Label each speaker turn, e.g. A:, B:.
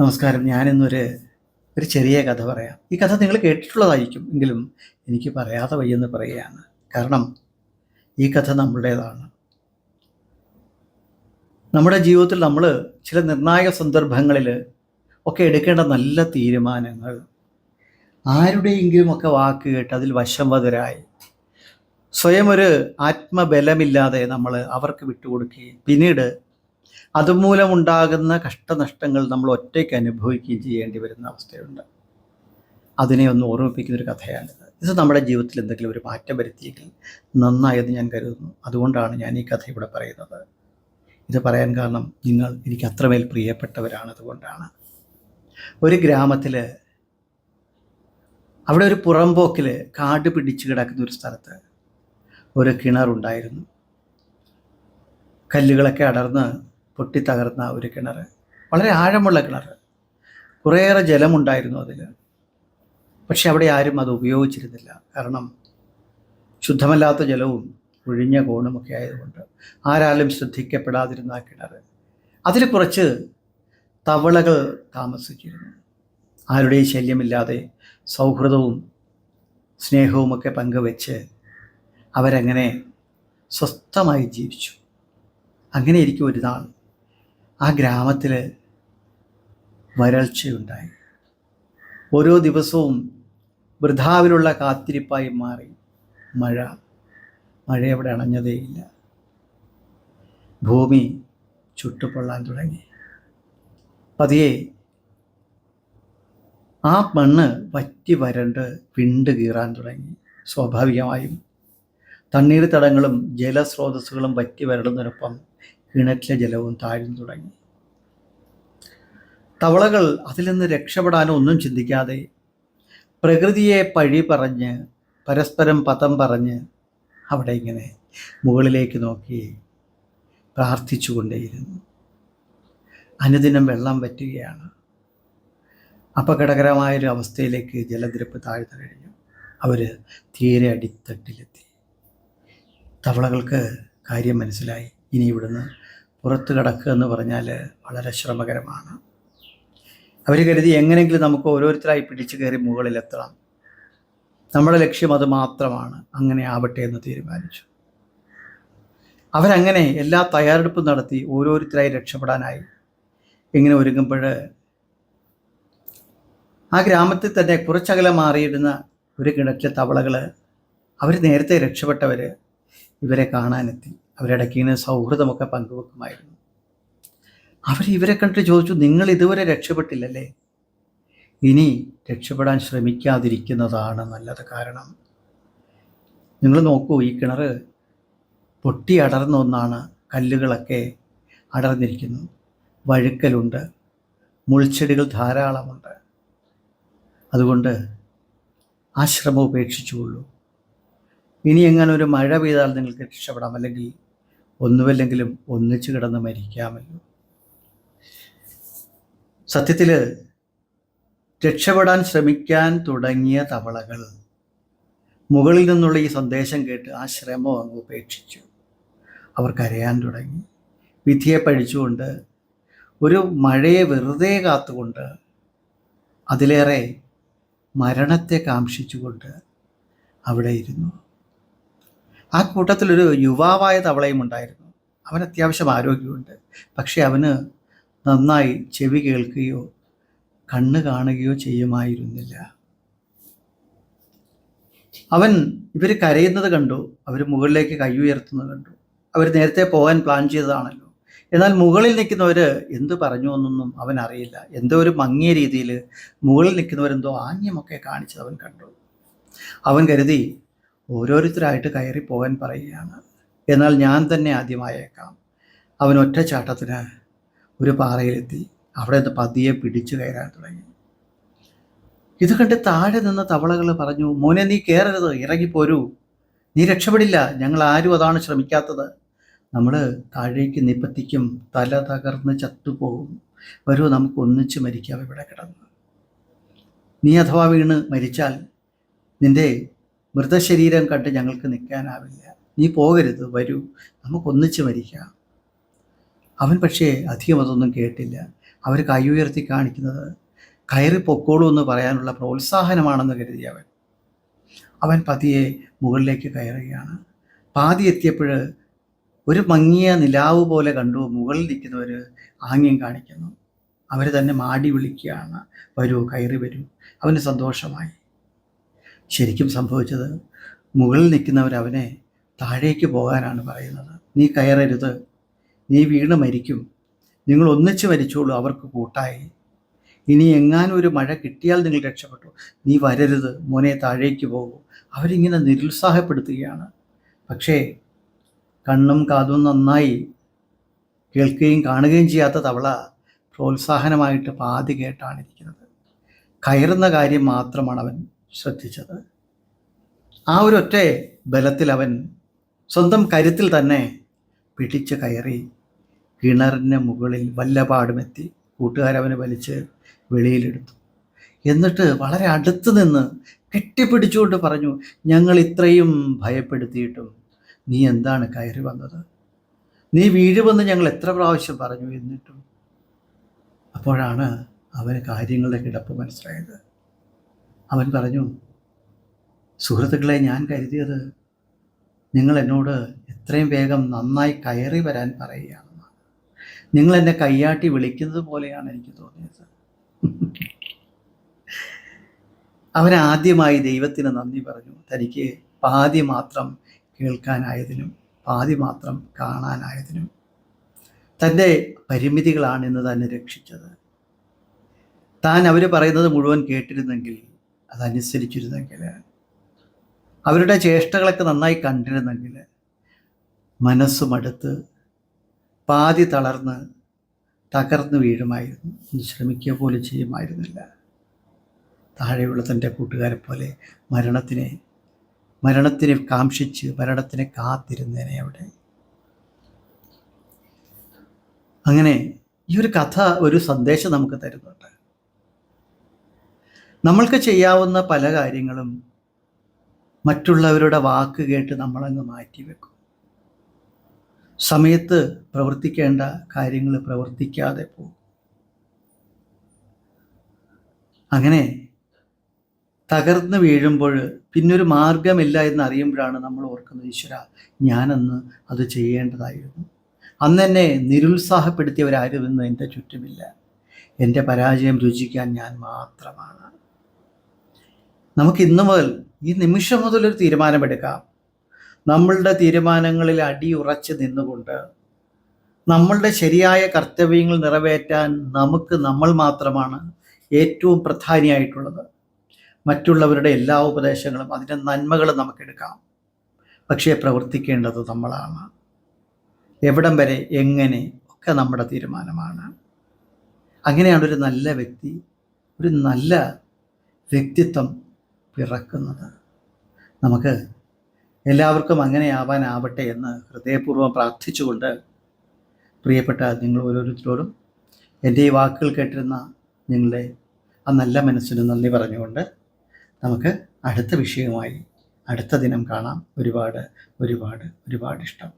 A: നമസ്കാരം. ഞാനിന്നൊരു ചെറിയ കഥ പറയാം. ഈ കഥ നിങ്ങൾ കേട്ടിട്ടുള്ളതായിരിക്കും. എങ്കിലും എനിക്ക് പറയാതെ വയ്യെന്ന് പറയുകയാണ്. കാരണം ഈ കഥ നമ്മുടേതാണ്. നമ്മുടെ ജീവിതത്തിൽ നമ്മൾ ചില നിർണായക സന്ദർഭങ്ങളിൽ ഒക്കെ എടുക്കേണ്ട നല്ല തീരുമാനങ്ങൾ ആരുടെയെങ്കിലുമൊക്കെ വാക്ക് കേട്ട് അതിൽ വശംവദരായി സ്വയം ഒരു ആത്മബലമില്ലാതെ നമ്മൾ അവർക്ക് വിട്ടുകൊടുക്കുകയും പിന്നീട് അതുമൂലമുണ്ടാകുന്ന കഷ്ടനഷ്ടങ്ങൾ നമ്മൾ ഒറ്റയ്ക്ക് അനുഭവിക്കുകയും ചെയ്യേണ്ടി വരുന്ന അവസ്ഥയുണ്ട്. അതിനെ ഒന്ന് ഓർമ്മിപ്പിക്കുന്നൊരു കഥയാണിത്. ഇത് നമ്മുടെ ജീവിതത്തിൽ എന്തെങ്കിലും ഒരു മാറ്റം വരുത്തിയെങ്കിൽ നന്നായെന്ന് ഞാൻ കരുതുന്നു. അതുകൊണ്ടാണ് ഞാൻ ഈ കഥ ഇവിടെ പറയുന്നത്. ഇത് പറയാൻ കാരണം നിങ്ങൾ എനിക്ക് അത്രമേൽ പ്രിയപ്പെട്ടവരാണ്. അതുകൊണ്ടാണ്. ഒരു ഗ്രാമത്തിൽ, അവിടെ ഒരു പുറമ്പോക്കിൽ കാട് പിടിച്ച് കിടക്കുന്ന ഒരു സ്ഥലത്ത് ഒരു കിണറുണ്ടായിരുന്നു. കല്ലുകളൊക്കെ അടർന്ന് പൊട്ടിത്തകർന്ന ഒരു കിണർ, വളരെ ആഴമുള്ള കിണർ. കുറേയേറെ ജലമുണ്ടായിരുന്നു അതിൽ. പക്ഷെ അവിടെ ആരും അത് ഉപയോഗിച്ചിരുന്നില്ല. കാരണം ശുദ്ധമല്ലാത്ത ജലവും ഒഴിഞ്ഞ കോണുമൊക്കെ ആയതുകൊണ്ട് ആരാലും ശ്രദ്ധിക്കപ്പെടാതിരുന്ന ആ കിണർ. അതിൽ കുറച്ച് തവളകൾ താമസിച്ചിരുന്നു. ആരുടെയും ശല്യമില്ലാതെ സൗഹൃദവും സ്നേഹവുമൊക്കെ പങ്കുവെച്ച് അവരങ്ങനെ സ്വസ്ഥമായി ജീവിച്ചു. അങ്ങനെ ഇരിക്കും ഒരു നാൾ ആ ഗ്രാമത്തിൽ വരൾച്ചയുണ്ടായി. ഓരോ ദിവസവും വൃഥാവിലുള്ള കാത്തിരിപ്പായി മാറി. മഴ അവിടെ അണഞ്ഞതേയില്ല. ഭൂമി ചുട്ടുപൊള്ളാൻ തുടങ്ങി. പതിയെ ആ മണ്ണ് വറ്റി വരണ്ട് വിണ്ട് കീറാൻ തുടങ്ങി. സ്വാഭാവികമായും തണ്ണീർത്തടങ്ങളും ജലസ്രോതസ്സുകളും വറ്റി വരളുന്നതിനൊപ്പം കിണറ്റിലെ ജലവും താഴ്ന്നു തുടങ്ങി. തവളകൾ അതിൽ നിന്ന് രക്ഷപ്പെടാനോ ഒന്നും ചിന്തിക്കാതെ പ്രകൃതിയെ പഴി പറഞ്ഞ് പരസ്പരം പദം പറഞ്ഞ് അവിടെ ഇങ്ങനെ മുകളിലേക്ക് നോക്കി പ്രാർത്ഥിച്ചുകൊണ്ടേയിരുന്നു. അനുദിനം വെള്ളം വറ്റുകയാണ്. അപകടകരമായൊരു അവസ്ഥയിലേക്ക് ജലനിരപ്പ് താഴ്ന്നു കഴിഞ്ഞു. അവർ തീരെ അടിത്തട്ടിലെത്തി. തവളകൾക്ക് കാര്യം മനസ്സിലായി. ഇനി ഇവിടുന്ന് പുറത്ത് കടക്കുക എന്ന് പറഞ്ഞാൽ വളരെ ശ്രമകരമാണ്. അവർ കരുതി എങ്ങനെയെങ്കിലും നമുക്ക് ഓരോരുത്തരായി പിടിച്ചു കയറി മുകളിലെത്തണം. നമ്മുടെ ലക്ഷ്യം അത് മാത്രമാണ്. അങ്ങനെ ആവട്ടെ എന്ന് തീരുമാനിച്ചു. അവരങ്ങനെ എല്ലാ തയ്യാറെടുപ്പും നടത്തി ഓരോരുത്തരായി രക്ഷപ്പെടാനായി ഇങ്ങനെ ഒരുങ്ങുമ്പോൾ ആ ഗ്രാമത്തിൽ തന്നെ കുറച്ചകലം മാറിയിടുന്ന ഒരു കിണറ്റിലെ തവളകൾ, അവർ നേരത്തെ രക്ഷപ്പെട്ടവർ, ഇവരെ കാണാനെത്തി. അവരിടയ്ക്ക് ഇങ്ങനെ സൗഹൃദമൊക്കെ പങ്കുവെക്കുമായിരുന്നു. ഇവരെ കണ്ടിട്ട് ചോദിച്ചു, നിങ്ങൾ ഇതുവരെ രക്ഷപ്പെട്ടില്ലല്ലേ? ഇനി രക്ഷപ്പെടാൻ ശ്രമിക്കാതിരിക്കുന്നതാണ് നല്ലത്. കാരണം നിങ്ങൾ നോക്കൂ, ഈ കിണർ പൊട്ടി അടർന്ന ഒന്നാണ്. കല്ലുകളൊക്കെ അടർന്നിരിക്കുന്നു. വഴുക്കലുണ്ട്. മുൾച്ചെടികൾ ധാരാളമുണ്ട്. അതുകൊണ്ട് ആ ശ്രമം ഉപേക്ഷിച്ചുകൊള്ളൂ. ഇനി എങ്ങനെ ഒരു മഴ പെയ്താൽ നിങ്ങൾക്ക് രക്ഷപ്പെടാം, അല്ലെങ്കിൽ ഒന്നുമല്ലെങ്കിലും ഒന്നിച്ചു കിടന്ന് മരിക്കാമല്ലോ. സത്യത്തിൽ രക്ഷപ്പെടാൻ ശ്രമിക്കാൻ തുടങ്ങിയ തവളകൾ മുകളിൽ നിന്നുള്ള ഈ സന്ദേശം കേട്ട് ആ ശ്രമം അങ്ങ് ഉപേക്ഷിച്ചു. അവർ കരയാൻ തുടങ്ങി. വിധിയെ പഴിച്ചുകൊണ്ട്, ഒരു മഴയെ വെറുതെ കാത്തുകൊണ്ട്, അതിലേറെ മരണത്തെ കാംക്ഷിച്ചുകൊണ്ട് അവിടെ ഇരുന്നു. ആ കൂട്ടത്തിലൊരു യുവാവായ തവളയും ഉണ്ടായിരുന്നു. അവൻ അത്യാവശ്യം ആരോഗ്യമുണ്ട്. പക്ഷെ അവന് നന്നായി ചെവി കേൾക്കുകയോ കണ്ണ് കാണുകയോ ചെയ്യുമായിരുന്നില്ല. അവൻ ഇവർ കരയുന്നത് കണ്ടു. അവർ മുകളിലേക്ക് കൈ ഉയർത്തുന്നത് കണ്ടു. അവർ നേരത്തെ പോകാൻ പ്ലാൻ ചെയ്തതാണല്ലോ. എന്നാൽ മുകളിൽ നിൽക്കുന്നവർ എന്ത് പറഞ്ഞു എന്നൊന്നും അവൻ അറിയില്ല. എന്തോ ഒരു മങ്ങിയ രീതിയിൽ മുകളിൽ നിൽക്കുന്നവരെന്തോ ആംഗ്യമൊക്കെ കാണിച്ചത് അവൻ കണ്ടു. അവൻ കരുതി ഓരോരുത്തരായിട്ട് കയറി പോകാൻ പറയുകയാണ്. എന്നാൽ ഞാൻ തന്നെ ആദ്യമായേക്കാം. അവൻ ഒറ്റച്ചാട്ടത്തിന് ഒരു പാറയിലെത്തി. അവിടെ നിന്ന് പതിയെ പിടിച്ചു കയറാൻ തുടങ്ങി. ഇത് കണ്ട് താഴെ നിന്ന് തവളകൾ പറഞ്ഞു, മോനെ നീ കയറരുത്, ഇറങ്ങിപ്പോരൂ, നീ രക്ഷപ്പെടില്ല, ഞങ്ങൾ ആരും അതാണ് ശ്രമിക്കാത്തത്. നമ്മൾ താഴേക്ക് നിപ്പത്തിക്കും, തല തകർന്ന് ചത്തുപോകും. വരൂ, നമുക്ക് ഒന്നിച്ച് മരിക്കാം ഇവിടെ കിടന്ന്. നീ അഥവാ വീണ് മരിച്ചാൽ നിന്റെ മൃതശരീരം കണ്ട് ഞങ്ങൾക്ക് നിൽക്കാനാവില്ല. നീ പോകരുത്, വരൂ, നമുക്കൊന്നിച്ച് മരിക്കാം. അവൻ പക്ഷേ അധികം അതൊന്നും കേട്ടില്ല. അവർ കൈ ഉയർത്തി കാണിക്കുന്നത് കയറി പൊക്കോളൂ എന്ന് പറയാനുള്ള പ്രോത്സാഹനമാണെന്ന് കരുതി അവൻ പതിയെ മുകളിലേക്ക് കയറുകയാണ്. പാതി എത്തിയപ്പോൾ ഒരു മങ്ങിയ നിലാവ് പോലെ കണ്ടു മുകളിൽ നിൽക്കുന്നവർ ആംഗ്യം കാണിക്കുന്നു. അവർ തന്നെ മാടി വിളിക്കുകയാണ്, വരൂ, കയറി വരൂ. അവന് സന്തോഷമായി. ശരിക്കും സംഭവിച്ചത് മുകളിൽ നിൽക്കുന്നവർ അവനെ താഴേക്ക് പോകാനാണ് പറയുന്നത്. നീ കയറരുത്, നീ വീണ് മരിക്കും, നിങ്ങൾ ഒന്നിച്ച് മരിച്ചോളൂ, അവർക്ക് കൂട്ടായി. ഇനി എങ്ങാനും ഒരു മഴ കിട്ടിയാൽ നിങ്ങൾ രക്ഷപ്പെട്ടു, നീ വരരുത് മോനെ, താഴേക്ക് പോകൂ. അവരിങ്ങനെ നിരുത്സാഹപ്പെടുത്തുകയാണ്. പക്ഷേ കണ്ണും കാതും നന്നായി കേൾക്കുകയും കാണുകയും ചെയ്യാത്ത തവള പ്രോത്സാഹനമായിട്ട് പാതി കേട്ടാണ് ഇരിക്കുന്നത്. കയറുന്ന കാര്യം മാത്രമാണ് അവൻ ശ്രദ്ധിച്ചത്. ആ ഒരൊറ്റ ബലത്തിൽ അവൻ സ്വന്തം കരുത്തിൽ തന്നെ പിടിച്ച് കയറി കിണറിന് മുകളിൽ വല്ലപാടുമെത്തി. കൂട്ടുകാരവനെ വലിച്ച് വെളിയിലെടുത്തു. എന്നിട്ട് വളരെ അടുത്ത് നിന്ന് കെട്ടിപ്പിടിച്ചുകൊണ്ട് പറഞ്ഞു, ഞങ്ങൾ ഇത്രയും ഭയപ്പെടുത്തിയിട്ടും നീ എന്താണ് കയറി വന്നത്? നീ വീഴുമെന്ന് ഞങ്ങൾ എത്ര പ്രാവശ്യം പറഞ്ഞു, എന്നിട്ടും. അപ്പോഴാണ് അവന് കാര്യങ്ങളുടെ കിടപ്പ് മനസ്സിലായത്. അവൻ പറഞ്ഞു, സുഹൃത്തുക്കളെ, ഞാൻ കരുതിയത് നിങ്ങൾ എന്നോട് എത്രയും വേഗം നന്നായി കയറി വരാൻ പറയുകയാണെന്നാണ്. നിങ്ങൾ എന്നെ കയ്യാട്ടി വിളിക്കുന്നത് പോലെയാണ് എനിക്ക് തോന്നിയത്. അവൻ ആദ്യമായി ദൈവത്തിന് നന്ദി പറഞ്ഞു. തനിക്ക് പാതി മാത്രം കേൾക്കാനായതിനും പാതി മാത്രം കാണാനായതിനും. തൻ്റെ പരിമിതികളാണ് ഇന്ന് തന്നെ രക്ഷിച്ചത്. താൻ അവർ പറയുന്നത് മുഴുവൻ കേട്ടിരുന്നെങ്കിൽ, അതനുസരിച്ചിരുന്നെങ്കിൽ, അവരുടെ ചേഷ്ടകളൊക്കെ നന്നായി കണ്ടിരുന്നെങ്കിൽ, മനസ്സ് മടുത്ത് പാതി തളർന്ന് തകർന്നു വീഴുമായിരുന്നു. ഒന്ന് ശ്രമിക്കുക പോലും ചെയ്യുമായിരുന്നില്ല. താഴെയുള്ള തൻ്റെ കൂട്ടുകാരെ പോലെ മരണത്തിനെ കാംക്ഷിച്ച് മരണത്തിനെ കാത്തിരുന്നേനെ അവിടെ. അങ്ങനെ ഈ ഒരു കഥ ഒരു സന്ദേശം നമുക്ക് തരുന്നുണ്ട്. നമ്മൾക്ക് ചെയ്യാവുന്ന പല കാര്യങ്ങളും മറ്റുള്ളവരുടെ വാക്ക് കേട്ട് നമ്മളങ്ങ് മാറ്റിവെക്കും. സമയത്ത് പ്രവർത്തിക്കേണ്ട കാര്യങ്ങൾ പ്രവർത്തിക്കാതെ പോകും. അങ്ങനെ തകർന്ന് വീഴുമ്പോൾ പിന്നൊരു മാർഗമില്ല എന്നറിയുമ്പോഴാണ് നമ്മൾ ഓർക്കുന്നത്, ഈശ്വര, ഞാനന്ന് അത് ചെയ്യേണ്ടതായിരുന്നു. അന്ന് എന്നെ നിരുത്സാഹപ്പെടുത്തിയവരാരും ഇന്ന് എൻ്റെ ചുറ്റുമില്ല. എൻ്റെ പരാജയം രുചിക്കാൻ ഞാൻ മാത്രമാണ്. നമുക്ക് ഇന്നു മുതൽ, ഈ നിമിഷം മുതലൊരു തീരുമാനമെടുക്കാം. നമ്മളുടെ തീരുമാനങ്ങളിൽ അടിയുറച്ച് നിന്നുകൊണ്ട് നമ്മളുടെ ശരിയായ കർത്തവ്യങ്ങൾ നിറവേറ്റാൻ നമ്മൾ മാത്രമാണ് ഏറ്റവും പ്രധാനിയായിട്ടുള്ളത്. മറ്റുള്ളവരുടെ എല്ലാ ഉപദേശങ്ങളും അതിൻ്റെ നന്മകളും നമുക്കെടുക്കാം, പക്ഷേ പ്രവർത്തിക്കേണ്ടത് നമ്മളാണ്. എവിടം വരെ, എങ്ങനെ ഒക്കെ നമ്മുടെ തീരുമാനമാണ്. അങ്ങനെയാണ് ഒരു നല്ല വ്യക്തി, ഒരു നല്ല വ്യക്തിത്വം പിറക്കുന്നത്. നമുക്ക് എല്ലാവർക്കും അങ്ങനെ ആവാനാവട്ടെ എന്ന് ഹൃദയപൂർവ്വം പ്രാർത്ഥിച്ചുകൊണ്ട്, പ്രിയപ്പെട്ട നിങ്ങൾ ഓരോരുത്തരോടും എൻ്റെ ഈ വാക്കുകൾ കേട്ടിരുന്ന നിങ്ങളുടെ ആ നല്ല മനസ്സിന് നന്ദി പറഞ്ഞുകൊണ്ട് നമുക്ക് അടുത്ത വിഷയവുമായി അടുത്ത ദിനം കാണാം. ഒരുപാട് ഒരുപാട് ഒരുപാട് ഇഷ്ടം.